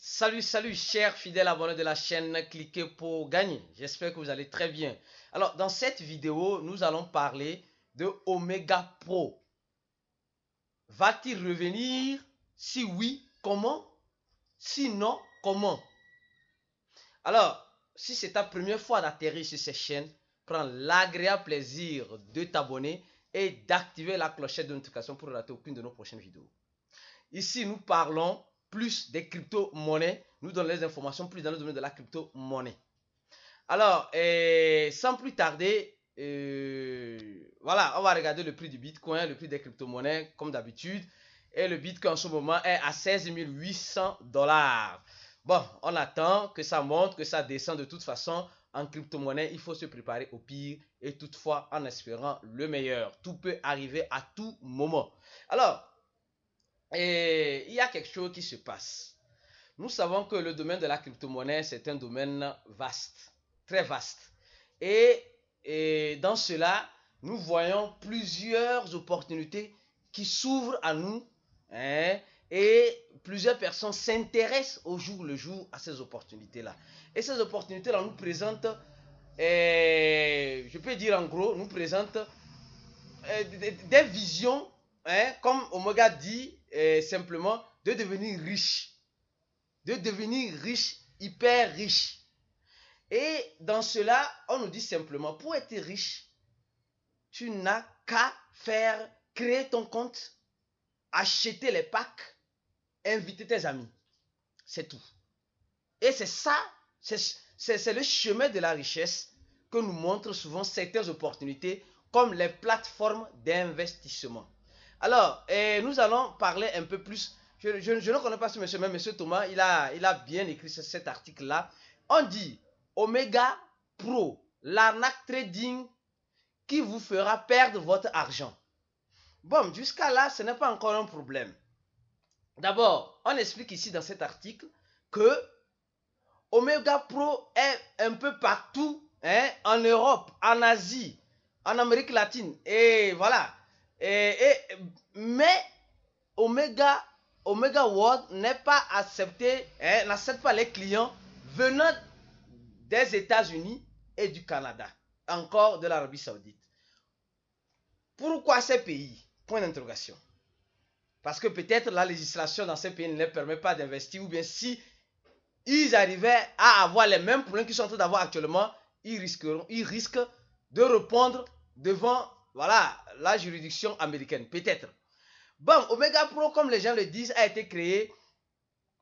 Salut, chers fidèles abonnés de la chaîne, cliquez pour gagner. J'espère que vous allez très bien. Alors, dans cette vidéo, nous allons parler de Omega Pro. Va-t-il revenir? Si oui, comment? Si non, comment? Alors, si c'est ta première fois d'atterrir sur cette chaîne, prends l'agréable plaisir de t'abonner et d'activer la clochette de notification pour ne rater aucune de nos prochaines vidéos. Ici, nous parlons plus des crypto-monnaies. Nous donnons les informations plus dans le domaine de la crypto-monnaie. Alors, sans plus tarder, voilà, on va regarder le prix du Bitcoin, le prix des crypto-monnaies, comme d'habitude. Et le Bitcoin en ce moment est à 16 800 $. Bon, on attend que ça monte, que ça descende de toute façon. En crypto-monnaie, il faut se préparer au pire et toutefois en espérant le meilleur. Tout peut arriver à tout moment. Alors, il y a quelque chose qui se passe. Nous savons que le domaine de la crypto-monnaie, c'est un domaine vaste, très vaste. Et dans cela, nous voyons plusieurs opportunités qui s'ouvrent à nous, hein, et plusieurs personnes s'intéressent au jour le jour à ces opportunités-là. Et ces opportunités-là nous présentent, je peux dire en gros, nous présentent des visions, hein, comme Omega dit simplement, de devenir riche. De devenir riche, hyper riche. Et dans cela, on nous dit simplement, pour être riche, tu n'as qu'à faire, créer ton compte, acheter les packs, inviter tes amis. C'est tout. Et c'est ça, c'est le chemin de la richesse que nous montrent souvent certaines opportunités comme les plateformes d'investissement. Alors, nous allons parler un peu plus. Je ne connais pas ce monsieur, mais monsieur Thomas, il a bien écrit cet article-là. On dit Omega Pro, l'arnaque trading qui vous fera perdre votre argent. Bon, jusqu'à là, ce n'est pas encore un problème. D'abord, on explique ici dans cet article que Omega Pro est un peu partout, hein, en Europe, en Asie, en Amérique latine. Et voilà. Mais Omega World n'est pas accepté, hein, n'accepte pas les clients venant des États-Unis et du Canada, encore de l'Arabie Saoudite. Pourquoi ces pays? Point d'interrogation. Parce que peut-être la législation dans ces pays ne les permet pas d'investir, ou bien si ils arrivaient à avoir les mêmes problèmes qu'ils sont en train d'avoir actuellement, ils risquent de répondre devant, voilà, la juridiction américaine, peut-être. Bon, Omega Pro, comme les gens le disent, a été créé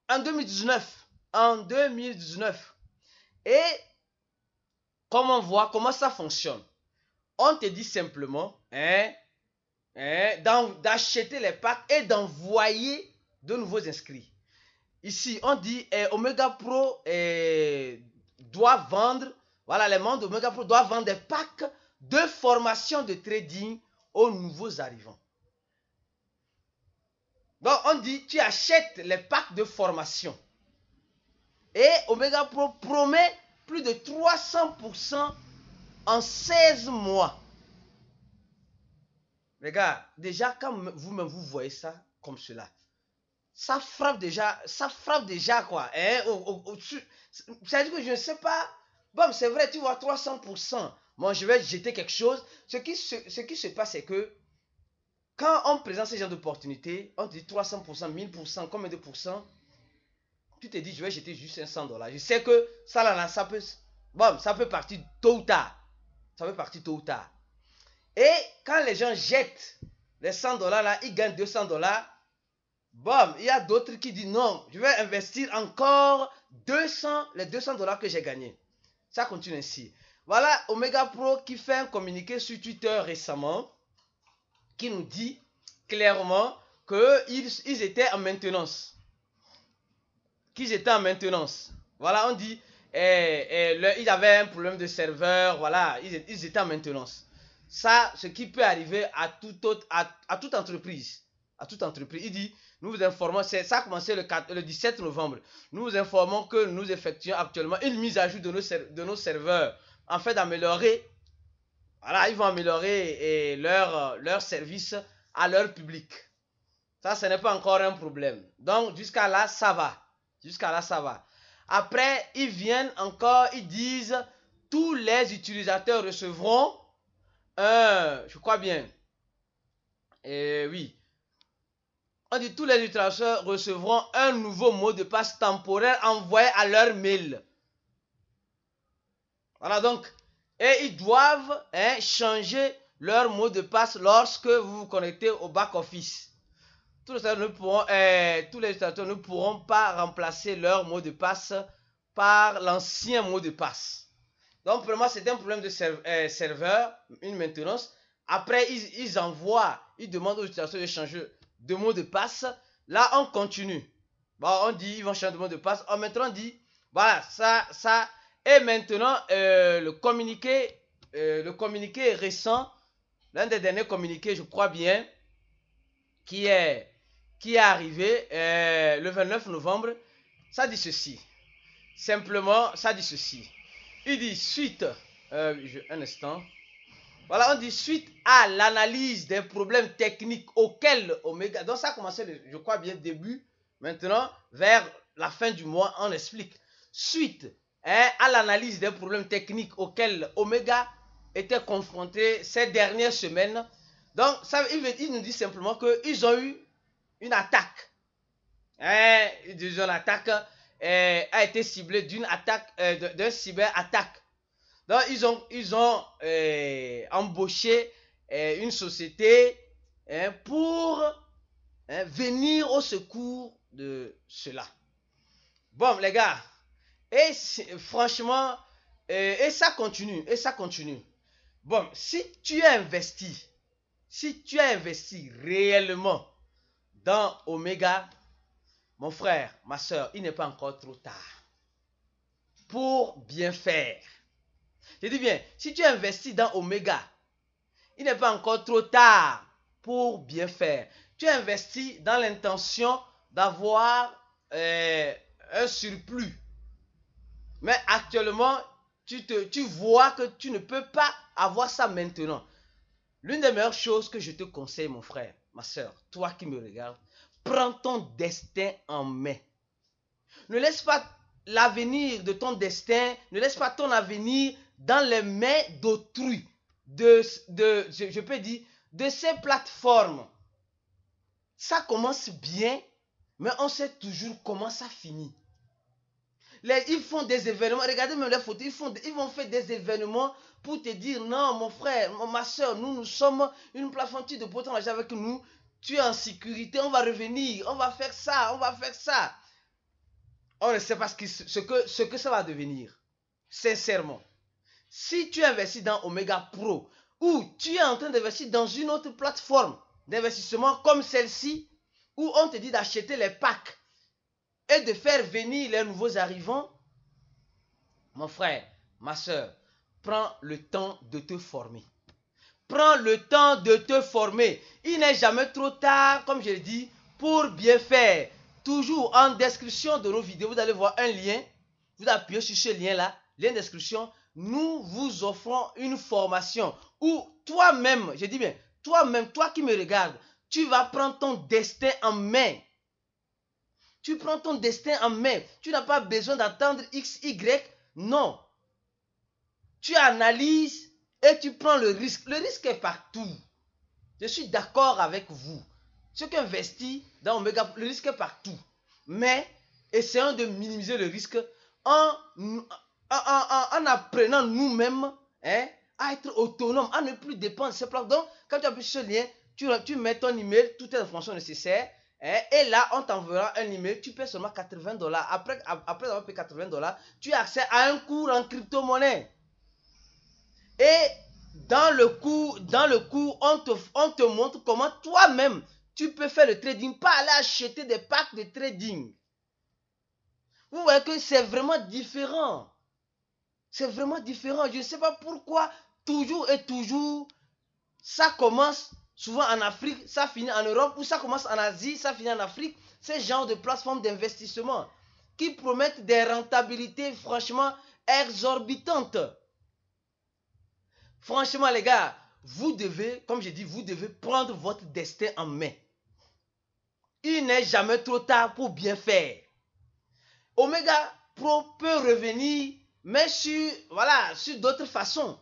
en 2019. En 2019. Et comme on voit comment ça fonctionne, on te dit simplement d'acheter les packs et d'envoyer de nouveaux inscrits. Ici, on dit Omega Pro doit vendre, voilà, les membres d'Omega Pro doivent vendre des packs de formation de trading aux nouveaux arrivants. Donc, on dit, tu achètes les packs de formation. Et Omega Pro promet plus de 300% en 16 mois. Les gars, déjà, quand vous-même vous voyez ça comme cela, ça frappe déjà quoi. Hein, c'est-à-dire que je ne sais pas. Bon, c'est vrai, tu vois 300%. Moi, je vais jeter quelque chose. Ce qui se passe, c'est que quand on présente ce genre d'opportunité, on te dit 300%, 1000%, combien de pourcents? Tu te dis, je vais jeter juste 500 $. Je sais que ça, là, ça peut partir tôt ou tard. Ça peut partir tôt ou tard. Et quand les gens jettent les 100 $ là, ils gagnent 200 $. Bon, il y a d'autres qui disent non, je vais investir encore les 200 $ que j'ai gagnés. Ça continue ainsi. Voilà Omega Pro qui fait un communiqué sur Twitter récemment qui nous dit clairement qu'ils étaient en maintenance. Voilà, on dit ils avaient un problème de serveur, voilà, ils étaient en maintenance. Ça, ce qui peut arriver à toute entreprise. Il dit, nous vous informons, ça a commencé le 17 novembre. Nous vous informons que nous effectuons actuellement une mise à jour de nos serveurs. En fait, d'améliorer, voilà, ils vont améliorer leur service à leur public. Ça, ce n'est pas encore un problème. Donc, jusqu'à là, ça va. Jusqu'à là, ça va. Après, ils viennent encore, ils disent, tous les utilisateurs recevront je crois bien, oui, on dit tous les utilisateurs recevront un nouveau mot de passe temporaire envoyé à leur mail. Voilà donc, et ils doivent changer leur mot de passe lorsque vous vous connectez au back-office. Tous les utilisateurs ne pourront pas remplacer leur mot de passe par l'ancien mot de passe. Donc, pour moi, c'est un problème de serveur, une maintenance. Après, ils envoient, ils demandent aux utilisateurs de changer de mot de passe. Là, on continue. Bon, on dit, ils vont changer de mot de passe. Maintenant, on dit, voilà, ça. Et maintenant, le communiqué récent, l'un des derniers communiqués, je crois bien, qui est arrivé le 29 novembre, ça dit ceci. Simplement, ça dit ceci. Il dit suite, un instant. Voilà, on dit suite à l'analyse des problèmes techniques auxquels Omega, donc ça a commencé, je crois bien, début, maintenant, vers la fin du mois, on explique. Suite à l'analyse des problèmes techniques auxquels Omega était confronté ces dernières semaines. Donc, ça, il nous dit simplement qu'ils ont eu une attaque. Une attaque a été ciblée d'une attaque, d'un cyber-attaque. Donc, ils ont embauché une société pour venir au secours de cela. Bon, les gars, et franchement, et ça continue, Bon, si tu as investi réellement dans Omega, mon frère, ma soeur, il n'est pas encore trop tard pour bien faire. Je dis bien, si tu investis dans Omega, il n'est pas encore trop tard pour bien faire. Tu investis dans l'intention d'avoir un surplus. Mais actuellement, tu vois que tu ne peux pas avoir ça maintenant. L'une des meilleures choses que je te conseille, mon frère, ma soeur, toi qui me regardes, prends ton destin en main. Ne laisse pas l'avenir de ton destin, ne laisse pas ton avenir dans les mains d'autrui, je peux dire, de ces plateformes. Ça commence bien, mais on sait toujours comment ça finit. Ils font des événements, regardez même les photos, ils vont faire des événements pour te dire, non mon frère, ma soeur, nous sommes une plateforme, tu de pourtant avec nous, tu es en sécurité, on va revenir, on va faire ça, On ne sait pas ce que ça va devenir, sincèrement. Si tu investis dans Omega Pro, ou tu es en train d'investir dans une autre plateforme d'investissement comme celle-ci, où on te dit d'acheter les packs, et de faire venir les nouveaux arrivants, mon frère, ma soeur, prends le temps de te former. Prends le temps de te former. Il n'est jamais trop tard, comme je l'ai dit, pour bien faire. Toujours en description de nos vidéos, vous allez voir un lien. Vous appuyez sur ce lien-là, lien description. Nous vous offrons une formation où toi-même, je dis bien, toi-même, toi qui me regardes, tu vas prendre ton destin en main. Tu prends ton destin en main. Tu n'as pas besoin d'attendre X, Y. Non. Tu analyses et tu prends le risque. Le risque est partout. Je suis d'accord avec vous. Ceux qui investissent dans Omega, le risque est partout. Mais essayons de minimiser le risque en apprenant nous-mêmes à être autonomes, à ne plus dépendre de ces plaques. Donc, quand tu appuies sur ce lien, tu mets ton email, toutes les informations nécessaires. Et là, on t'enverra un email, tu paies seulement $80. Après avoir payé $80, tu as accès à un cours en crypto-monnaie. Et dans le cours, on te montre comment toi-même, tu peux faire le trading, pas aller acheter des packs de trading. Vous voyez que c'est vraiment différent. C'est vraiment différent. Je ne sais pas pourquoi, toujours et toujours, ça commence souvent en Afrique, ça finit en Europe, ou ça commence en Asie, ça finit en Afrique. Ces genres de plateformes d'investissement qui promettent des rentabilités franchement exorbitantes. Franchement les gars, vous devez, comme j'ai dit, vous devez prendre votre destin en main. Il n'est jamais trop tard pour bien faire. Omega Pro peut revenir, mais sur, voilà, sur d'autres façons.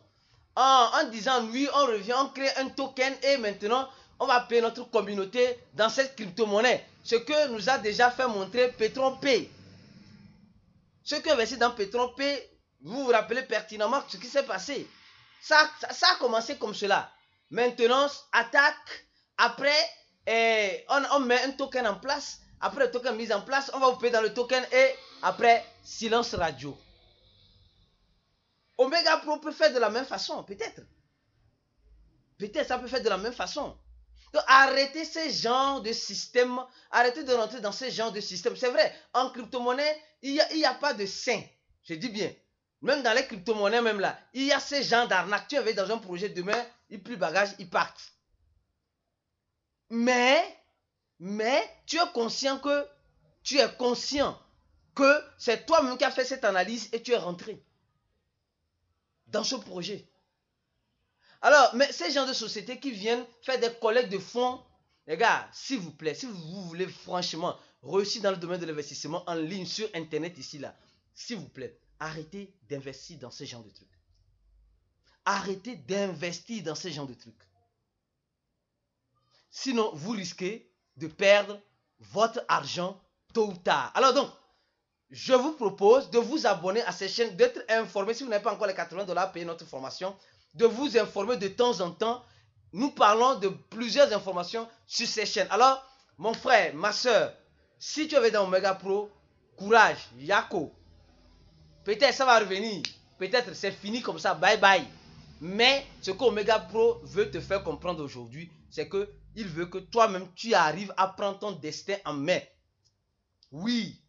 En disant, oui, on revient, on crée un token et maintenant, on va payer notre communauté dans cette crypto-monnaie. Ce que nous a déjà fait montrer PetronPay. Ceux qui ont investi dans PetronPay, vous vous rappelez pertinemment ce qui s'est passé. Ça a commencé comme cela. Maintenant, attaque. Après, on met un token en place. Après le token mis en place, on va vous payer dans le token et après, silence radio. Omega Pro peut faire de la même façon, peut-être. Peut-être ça peut faire de la même façon. Donc, arrêtez ces genres de systèmes. Arrêtez de rentrer dans ces genres de systèmes. C'est vrai, en crypto-monnaie, il n'y a pas de saint. Je dis bien. Même dans les crypto-monnaies, même là, il y a ces gens d'arnaque. Tu es dans un projet demain, ils plient bagage, ils partent. Mais tu es conscient que c'est toi-même qui as fait cette analyse et tu es rentré dans ce projet. Alors, mais ces gens de société qui viennent faire des collectes de fonds, les gars, s'il vous plaît, si vous voulez franchement réussir dans le domaine de l'investissement en ligne sur Internet ici, là, s'il vous plaît, arrêtez d'investir dans ce genre de trucs. Arrêtez d'investir dans ce genre de trucs. Sinon, vous risquez de perdre votre argent tôt ou tard. Alors donc, je vous propose de vous abonner à cette chaîne, d'être informé. Si vous n'avez pas encore les $80 à payer notre formation, de vous informer de temps en temps. Nous parlons de plusieurs informations sur ces chaînes. Alors, mon frère, ma soeur, si tu es dans Omega Pro, courage, Yako. Peut-être ça va revenir. Peut-être c'est fini comme ça, bye bye. Mais ce qu'Omega Pro veut te faire comprendre aujourd'hui, c'est qu'il veut que toi-même, tu arrives à prendre ton destin en main. Oui.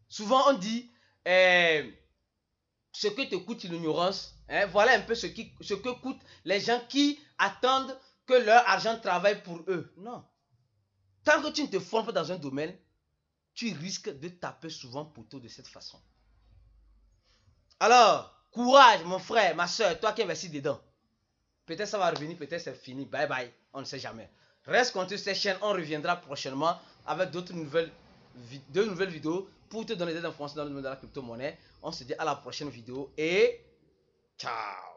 Souvent, on dit, ce que te coûte l'ignorance, voilà un peu ce que coûtent les gens qui attendent que leur argent travaille pour eux. Non. Tant que tu ne te formes pas dans un domaine, tu risques de taper souvent poteau de cette façon. Alors, courage mon frère, ma soeur, toi qui investis dedans. Peut-être ça va revenir, peut-être c'est fini. Bye bye, on ne sait jamais. Reste connecté sur cette chaîne, on reviendra prochainement avec deux nouvelles vidéos pour te donner des informations dans le domaine de la crypto-monnaie. On se dit à la prochaine vidéo et ciao.